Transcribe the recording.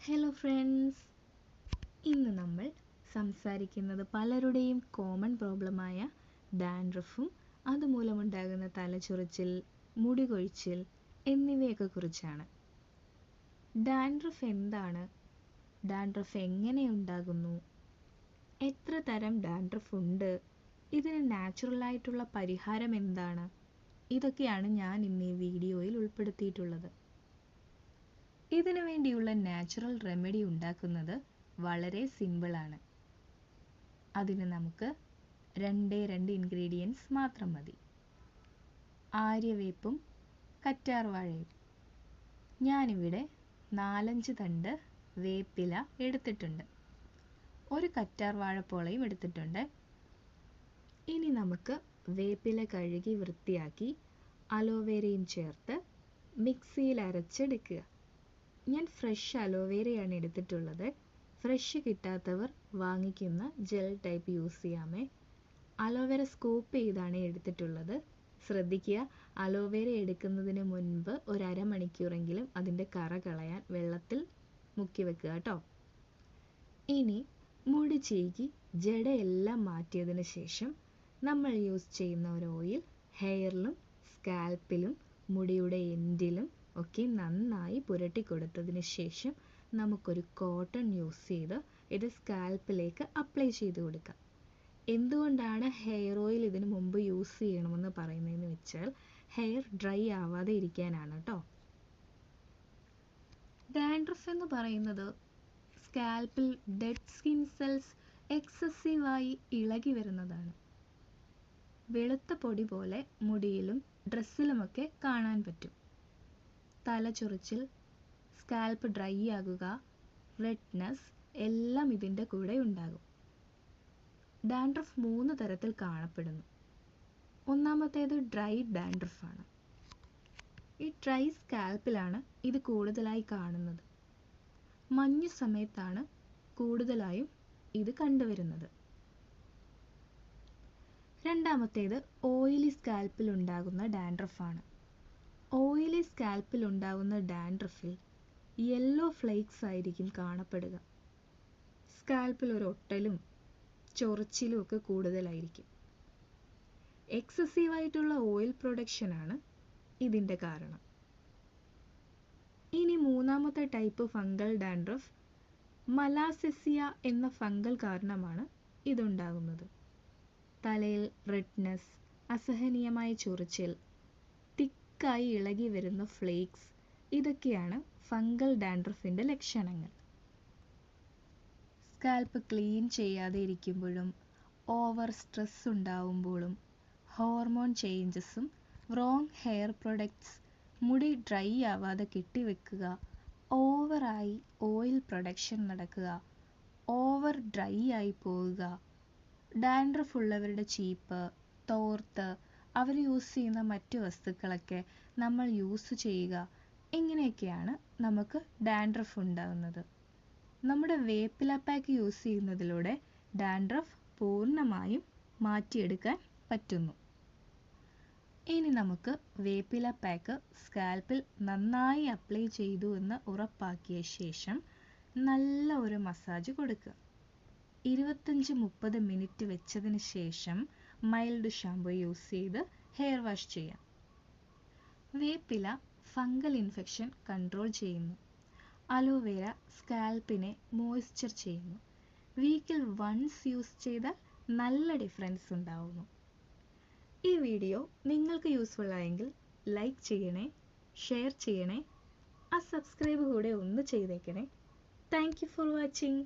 Hello friends, ഇന്ന് നമ്മൾ സംസാരിക്കുന്നത് പലരുടെയും കോമൺ പ്രോബ്ലമായ ഡാൻഡ്രഫും അതുമൂലമുണ്ടാകുന്ന തലചൊറിച്ചിൽ, മുടി കൊഴിച്ചിൽ എന്നിവയൊക്കെ കുറിച്ചാണ്. ഡാൻഡ്രഫ് എന്താണ്? ഡാൻഡ്രഫ് എങ്ങനെ ഉണ്ടാകുന്നു? എത്ര തരം ഡാൻഡ്രഫ് ഉണ്ട്? ഇതിന് നാച്ചുറലായിട്ടുള്ള പരിഹാരം എന്താണ്? ഇതൊക്കെയാണ് ഞാൻ ഇന്ന് ഈ വീഡിയോയിൽ ഉൾപ്പെടുത്തിയിട്ടുള്ളത്. ഇതിനു വേണ്ടിയുള്ള നാച്ചുറൽ റെമഡി ഉണ്ടാക്കുന്നത് വളരെ സിമ്പിളാണ്. അതിന് നമുക്ക് രണ്ടേ ഇൻഗ്രീഡിയൻസ് മാത്രം മതി. ആര്യവേപ്പും കറ്റാർവാഴയും. ഞാനിവിടെ 4-5 തണ്ട് വേപ്പില എടുത്തിട്ടുണ്ട്. ഒരു കറ്റാർവാഴപ്പോളയും എടുത്തിട്ടുണ്ട്. ഇനി നമുക്ക് വേപ്പില കഴുകി വൃത്തിയാക്കി അലോവേരയും ചേർത്ത് മിക്സിയിൽ അരച്ചെടുക്കുക. ഞാൻ ഫ്രഷ് അലോവേരയാണ് എടുത്തിട്ടുള്ളത്. ഫ്രഷ് കിട്ടാത്തവർ വാങ്ങിക്കുന്ന ജെൽ ടൈപ്പ് യൂസ് ചെയ്യാമേ. അലോവേര സ്കൂപ്പ് ചെയ്താണ് എടുത്തിട്ടുള്ളത്. ശ്രദ്ധിക്കുക, അലോവേര എടുക്കുന്നതിന് മുൻപ് ഒരു അരമണിക്കൂറെങ്കിലും അതിൻ്റെ കറ കളയാൻ വെള്ളത്തിൽ മുക്കി വെക്കുക കേട്ടോ. ഇനി മുടി ചീകി ജടയെല്ലാം മാറ്റിയതിന് ശേഷം നമ്മൾ യൂസ് ചെയ്യുന്ന ഒരു ഓയിൽ ഹെയറിലും സ്കാൽപ്പിലും മുടിയുടെ എൻഡിലും ഒക്കെ നന്നായി പുരട്ടി കൊടുത്തതിന് ശേഷം നമുക്കൊരു കോട്ടൺ യൂസ് ചെയ്ത് ഇത് സ്കാൽപ്പിലേക്ക് അപ്ലൈ ചെയ്ത് കൊടുക്കാം. എന്തുകൊണ്ടാണ് ഹെയർ ഓയിൽ ഇതിനു മുമ്പ് യൂസ് ചെയ്യണമെന്ന് പറയുന്നതെന്ന് വെച്ചാൽ ഹെയർ ഡ്രൈ ആവാതെ ഇരിക്കാനാണ് കേട്ടോ. ഡാൻഡ്രഫ് എന്ന് പറയുന്നത് സ്കാൽപ്പിൽ ഡെഡ് സ്കിൻ സെൽസ് എക്സസീവായി ഇളകി വരുന്നതാണ്. വെളുത്ത പൊടി പോലെ മുടിയിലും ഡ്രസ്സിലുമൊക്കെ കാണാൻ പറ്റും. തലചൊറിച്ചിൽ, സ്കാൽപ്പ് ഡ്രൈ ആകുക, റെഡ്നെസ് എല്ലാം ഇതിൻ്റെ കൂടെ ഉണ്ടാകും. ഡാൻഡ്രഫ് 3 തരത്തിൽ കാണപ്പെടുന്നു. ഒന്നാമത്തേത് ഡ്രൈ ഡാൻഡ്രഫ് ആണ്. ഈ ഡ്രൈ സ്കാൽപ്പിലാണ് ഇത് കൂടുതലായി കാണുന്നത്. മഞ്ഞു സമയത്താണ് കൂടുതലായും ഇത് കണ്ടുവരുന്നത്. രണ്ടാമത്തേത് ഓയിലി സ്കാൽപ്പിൽ ഉണ്ടാകുന്ന ഡാൻഡ്രഫ് ആണ്. ഓയിലി സ്കാൽപ്പിൽ ഉണ്ടാകുന്ന ഡാൻഡ്രഫിൽ യെല്ലോ ഫ്ലേക്സ് ആയിരിക്കും കാണപ്പെടുക. സ്കാൽപ്പിൽ ഒരു ഒട്ടലും ചൊറിച്ചിലും ഒക്കെ കൂടുതലായിരിക്കും. എക്സസീവായിട്ടുള്ള ഓയിൽ പ്രൊഡക്ഷനാണ് ഇതിൻ്റെ കാരണം. ഇനി മൂന്നാമത്തെ ടൈപ്പ് ഫംഗൽ ഡാൻഡ്രഫ്, മലാസെസിയ എന്ന ഫംഗൽ കാരണമാണ് ഇതുണ്ടാകുന്നത്. തലയിൽ റെഡ്നെസ്, അസഹനീയമായ ചൊറിച്ചിൽ, തിക്കായി ഇളകി വരുന്ന ഫ്ലേക്സ്, ഇതൊക്കെയാണ് ഫംഗൽ ഡാൻഡ്രഫിൻ്റെ ലക്ഷണങ്ങൾ. സ്കാൽപ്പ് ക്ലീൻ ചെയ്യാതെ ഇരിക്കുമ്പോഴും ഓവർ സ്ട്രെസ് ഉണ്ടാവുമ്പോഴും ഹോർമോൺ ചേഞ്ചസും റോങ് ഹെയർ പ്രൊഡക്ട്സ്, മുടി ഡ്രൈ ആവാതെ കെട്ടിവെക്കുക, ഓവറായി ഓയിൽ പ്രൊഡക്ഷൻ നടക്കുക, ഓവർ ഡ്രൈ ആയി പോവുക, ഡാൻഡ്രഫ് ഉള്ളവരുടെ ചീപ്പ്, തോർത്ത്, അവർ യൂസ് ചെയ്യുന്ന മറ്റു വസ്തുക്കളൊക്കെ നമ്മൾ യൂസ് ചെയ്യുക, ഇങ്ങനെയൊക്കെയാണ് നമുക്ക് ഡാൻഡ്രഫ് ഉണ്ടാകുന്നത്. നമ്മുടെ വേപ്പില പാക്ക് യൂസ് ചെയ്യുന്നതിലൂടെ ഡാൻഡ്രഫ് പൂർണ്ണമായും മാറ്റിയെടുക്കാൻ പറ്റുന്നു. ഇനി നമുക്ക് വേപ്പില പാക്ക് സ്കാൽപ്പിൽ നന്നായി അപ്ലൈ ചെയ്തു എന്ന് ഉറപ്പാക്കിയ ശേഷം നല്ല ഒരു മസാജ് കൊടുക്കുക. 25-30 മിനിറ്റ് വെച്ചതിന് ശേഷം മൈൽഡ് ഷാമ്പു യൂസ് ചെയ്ത് ഹെയർ വാഷ് ചെയ്യാം. വേപ്പില ഫംഗൽ ഇൻഫെക്ഷൻ കൺട്രോൾ ചെയ്യുന്നു. അലോവേര സ്കാൽപ്പിനെ മോയ്സ്ചർ ചെയ്യുന്നു. വീക്കിൽ വൺസ് യൂസ് ചെയ്താൽ നല്ല ഡിഫറൻസ് ഉണ്ടാവുന്നു. ഈ വീഡിയോ നിങ്ങൾക്ക് യൂസ്ഫുൾ ആയെങ്കിൽ ലൈക്ക് ചെയ്യണേ, ഷെയർ ചെയ്യണേ, ആ സബ്സ്ക്രൈബ് കൂടെ ഒന്ന് ചെയ്തേക്കണേ. Thank you for watching.